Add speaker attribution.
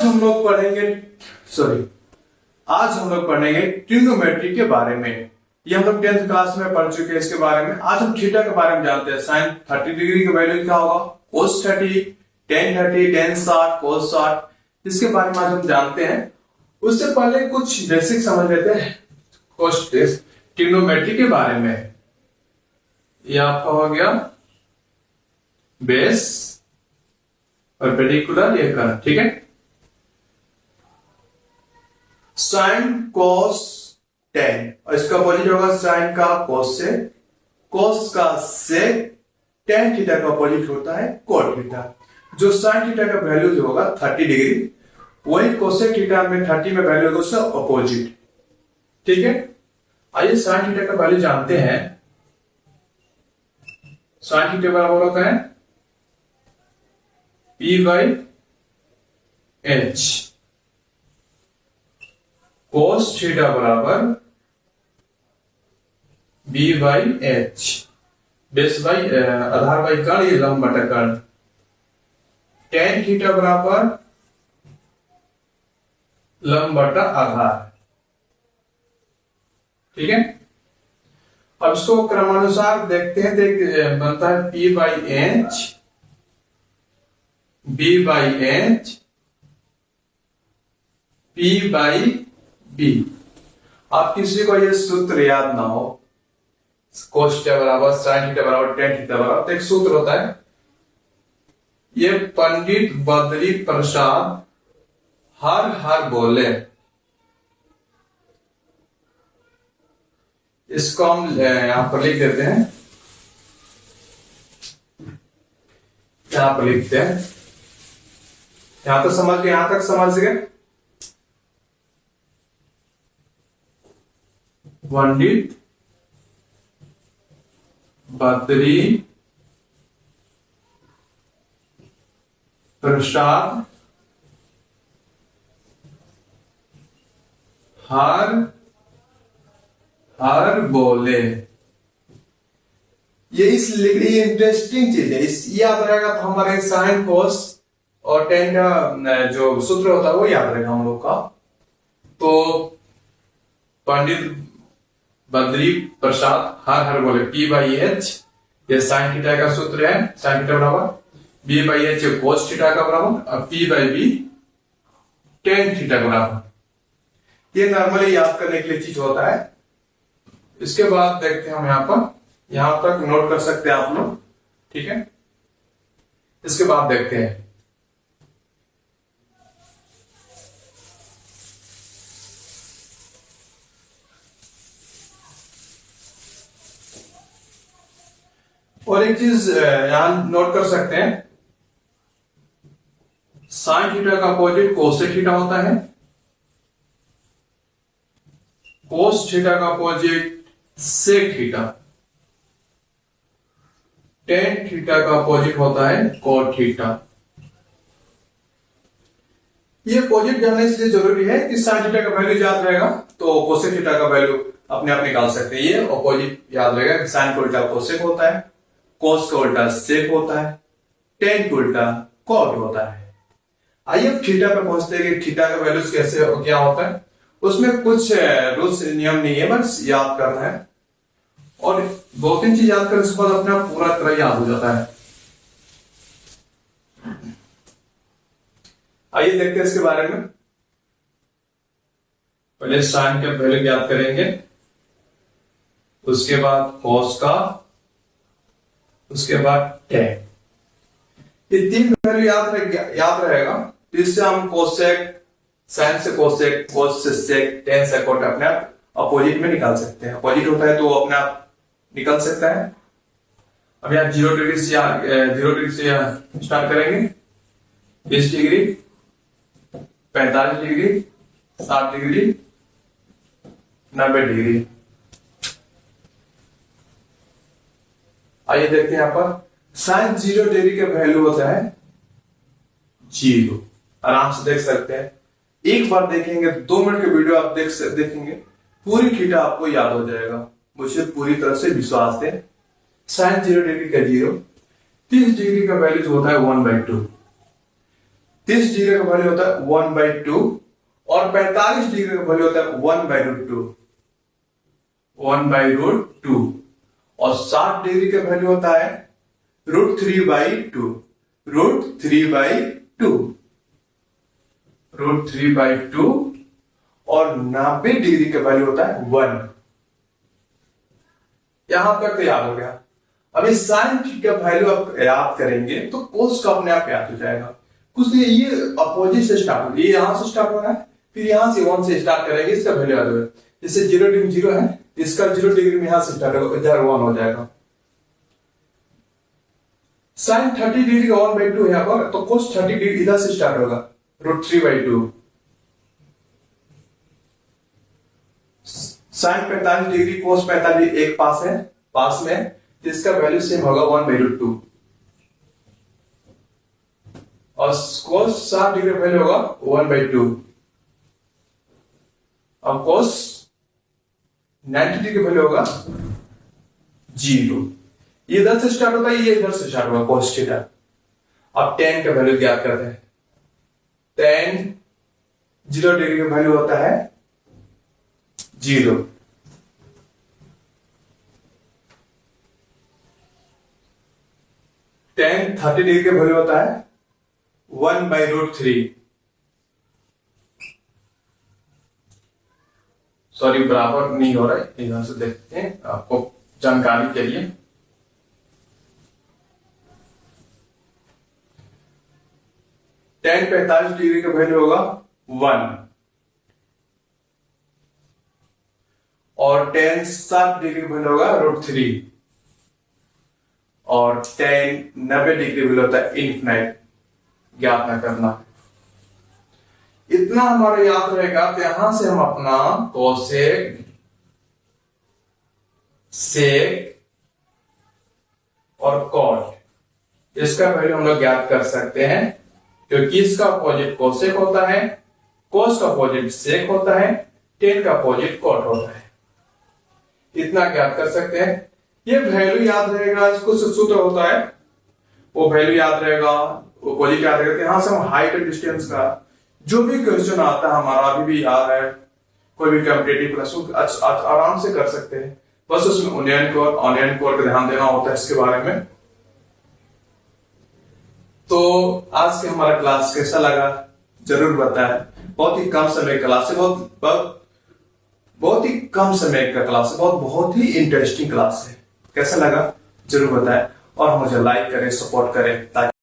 Speaker 1: हम लोग पढ़ेंगे आज हम लोग पढ़ेंगे ट्रिग्नोमेट्री के बारे में। ये हम लोग 10th क्लास में पढ़ चुके हैं इसके बारे में। आज हम थीटा के बारे में जानते हैं। साइन 30 डिग्री का वैल्यू क्या होगा, कोस 30, टेन 30, टेन 60, कोस 60, इसके बारे में आज हम जानते हैं। उससे पहले कुछ बेसिक समझ लेते हैं ट्रिग्नोमेट्री के बारे में। ये आपका हो गया बेस और पेडिकुलर ये कर्व, ठीक है। साइन कोस टेन और इसका अपोजिट होगा साइन का कोस से, कोस का सेक, टेन थीटा का अपोजिट होता है कोट थीटा। जो साइन थीटा का वैल्यू जो होगा 30 डिग्री, वही कोसेक थीटा में 30 में वैल्यू होगा उसका अपोजिट, ठीक है। आइए साइन थीटा का वैल्यू जानते हैं। साइन थीटा बराबर होता है P/H, कोस थीटा बराबर B/H, बेस बाई आधार बाई कर्ण, ये लंब बटा कर्ण। टेन थीटा बराबर लंब बटा आधार, ठीक है। अब इसको क्रमानुसार देखते हैं। बनता है P/H, B/H, P/B। आप किसी को ये सूत्र याद ना हो, कोस थीटा बराबर साइन थीटा बराबर टेन थीटा बराबर, तो एक सूत्र होता है, ये पंडित बद्री प्रसाद हर हर बोले। इसको हम यहां पर लिख देते हैं, यहां पर लिखते हैं। यहां तक समझ गए, यहां तक समझ गए। पंडित बद्री प्रसाद हर बोले। ये इसलिए इंटरेस्टिंग चीज है, इस याद रहेगा तो हमारे साइन कोस और टेन का जो सूत्र होता है वो याद रहेगा हम लोग का। तो पंडित बद्री प्रसाद हर बोले, P/H ये साइन थीटा का सूत्र है, साइन थीटा बराबर B/H कोस थीटा का बराबर और P/B टेन थीटा का बराबर। ये नॉर्मली याद करने के लिए चीज होता है। इसके बाद देखते हैं हम यहां तक नोट कर सकते हैं आप लोग, ठीक है। इसके बाद देखते हैं और एक चीज यहां नोट कर सकते हैं, साइन थीटा का अपोजिट कोसेक थीटा होता है, कोस थीटा का opposite sec theta, tan theta का अपोजिट होता है कोट थीटा। ये अपोजिट जानने से जरूरी है कि साइन थीटा का वैल्यू याद रहेगा तो कोसेक थीटा का वैल्यू अपने आप निकाल सकते हैं। ये अपोजिट याद रहेगा कि साइन का उल्टा कोसेक होता है, कोस का उल्टा सेक होता है, टेन का उल्टा कोट होता है। आइए अब थीटा पे पहुंचते हैं कि थीटा का वैल्यूज कैसे क्या होता है। उसमें कुछ रूल्स नियम नहीं है, बस याद करना है और दो तीन चीज याद करने के बाद अपना पूरा तरह याद हो जाता है। आइए देखते हैं इसके बारे में। पहले साइन के वैल्यू याद करेंगे, उसके बाद कोस का, उसके बाद टेन। ये तीन वैल्यू याद रहेगा तो इससे हम कोसेक, साइन से कोसेक, कोस से सेक, टेन से कोट अपने आप अपोजिट में निकाल सकते हैं। अपोजिट होता है तो अपने आप निकल सकता है। अब यहाँ 0 डिग्री से स्टार्ट करेंगे, 20 डिग्री, 45 डिग्री, 60 डिग्री, 90 डिग्री। आइए देखते हैं यहाँ पर साइन 0 डिग्री का वैल्यू होता है 0। आराम से देख सकते हैं, एक बार देखेंगे 2 मिनट की वीडियो आप देखेंगे पूरी थीटा आपको याद हो जाएगा, मुझे पूरी तरह से विश्वास है। साइन 0 डिग्री का 0, 30 डिग्री का वैल्यू होता है 1/2। 30 डिग्री का वैल्यू होता है 1/2 और 45 डिग्री का वैल्यू होता है 1/√2, 1/√2 और 60 डिग्री का वैल्यू होता है √3/2, √3/2, √3/2 और 90 डिग्री का वैल्यू होता है 1। यहां तक तो याद हो गया। अभी साइन का वैल्यू आप याद करेंगे तो कोस का अपने आप याद हो जाएगा। कुछ नहीं, ये अपोजिट से स्टार्ट हो, ये यहां से स्टार्ट हो रहा है, फिर यहां से 1 से स्टार्ट करेंगे, इसका वैल्यू याद होगा। जैसे 0 डिग्री 0 है, इसका 0 डिग्री में यहां से स्टार्ट होगा, इधर 1 हो जाएगा। साइन 30 डिग्री का 1/2 है यहाँ पर, तो कोस 30 डिग्री इधर से स्टार्ट होगा, √3/2। साइन 45 डिग्री कोस 45 एक पास में, तो इसका वैल्यू सेम होगा 1/√2 और कोस 60 डिग्री वैल्यू होगा 1/2। अब कोस 90 डिग्री वैल्यू होगा 0। ये इधर से स्टार्ट होता है, ये इधर से स्टार्ट होगा कोस थीटा। अब tan का वैल्यू ज्ञात करते हैं। tan 0 डिग्री का वैल्यू होता है 0। tan 30 डिग्री का वैल्यू होता है 1/√3। सॉरी, बराबर नहीं हो रहा है, यहां से देखते हैं आपको जानकारी के लिए। tan 45 डिग्री का वैल्यू होगा 1 और tan 60 डिग्री का वैल्यू होगा √3 और tan 90 डिग्री वैल्यू होता है इनफिनाइट। ज्ञात न करना, इतना हमारे याद रहेगा। तो यहां से हम अपना कोसेक, सेक और कॉट, इसका वैल्यू हम लोग ज्ञात कर सकते हैं, क्योंकि इसका अपोजिट कोसेक होता है, कोस का अपोजिट सेक होता है, टेन का अपोजिट कॉट होता है। इतना ज्ञात कर सकते हैं। ये वैल्यू याद रहेगा, इसको सूत्र होता है, वो वैल्यू याद रहेगा, वो अपोजिट याद रहेगा। यहां से हम हाइट एंड डिस्टेंस का जो भी क्वेश्चन आता है हमारा अभी भी याद है, कोई भी कॉम्पिटिटिव क्लास आराम से कर सकते हैं। बस उसमें ऑनियन कोड का ध्यान देना होता है इसके बारे में। तो आज के हमारा क्लास कैसा लगा जरूर बताएं। बहुत ही कम समय क्लास है, बहुत ही कम समय का क्लास है, बहुत ही इंटरेस्टिंग क्लास है। कैसा लगा जरूर बताएं और मुझे लाइक करें, सपोर्ट करें ताकि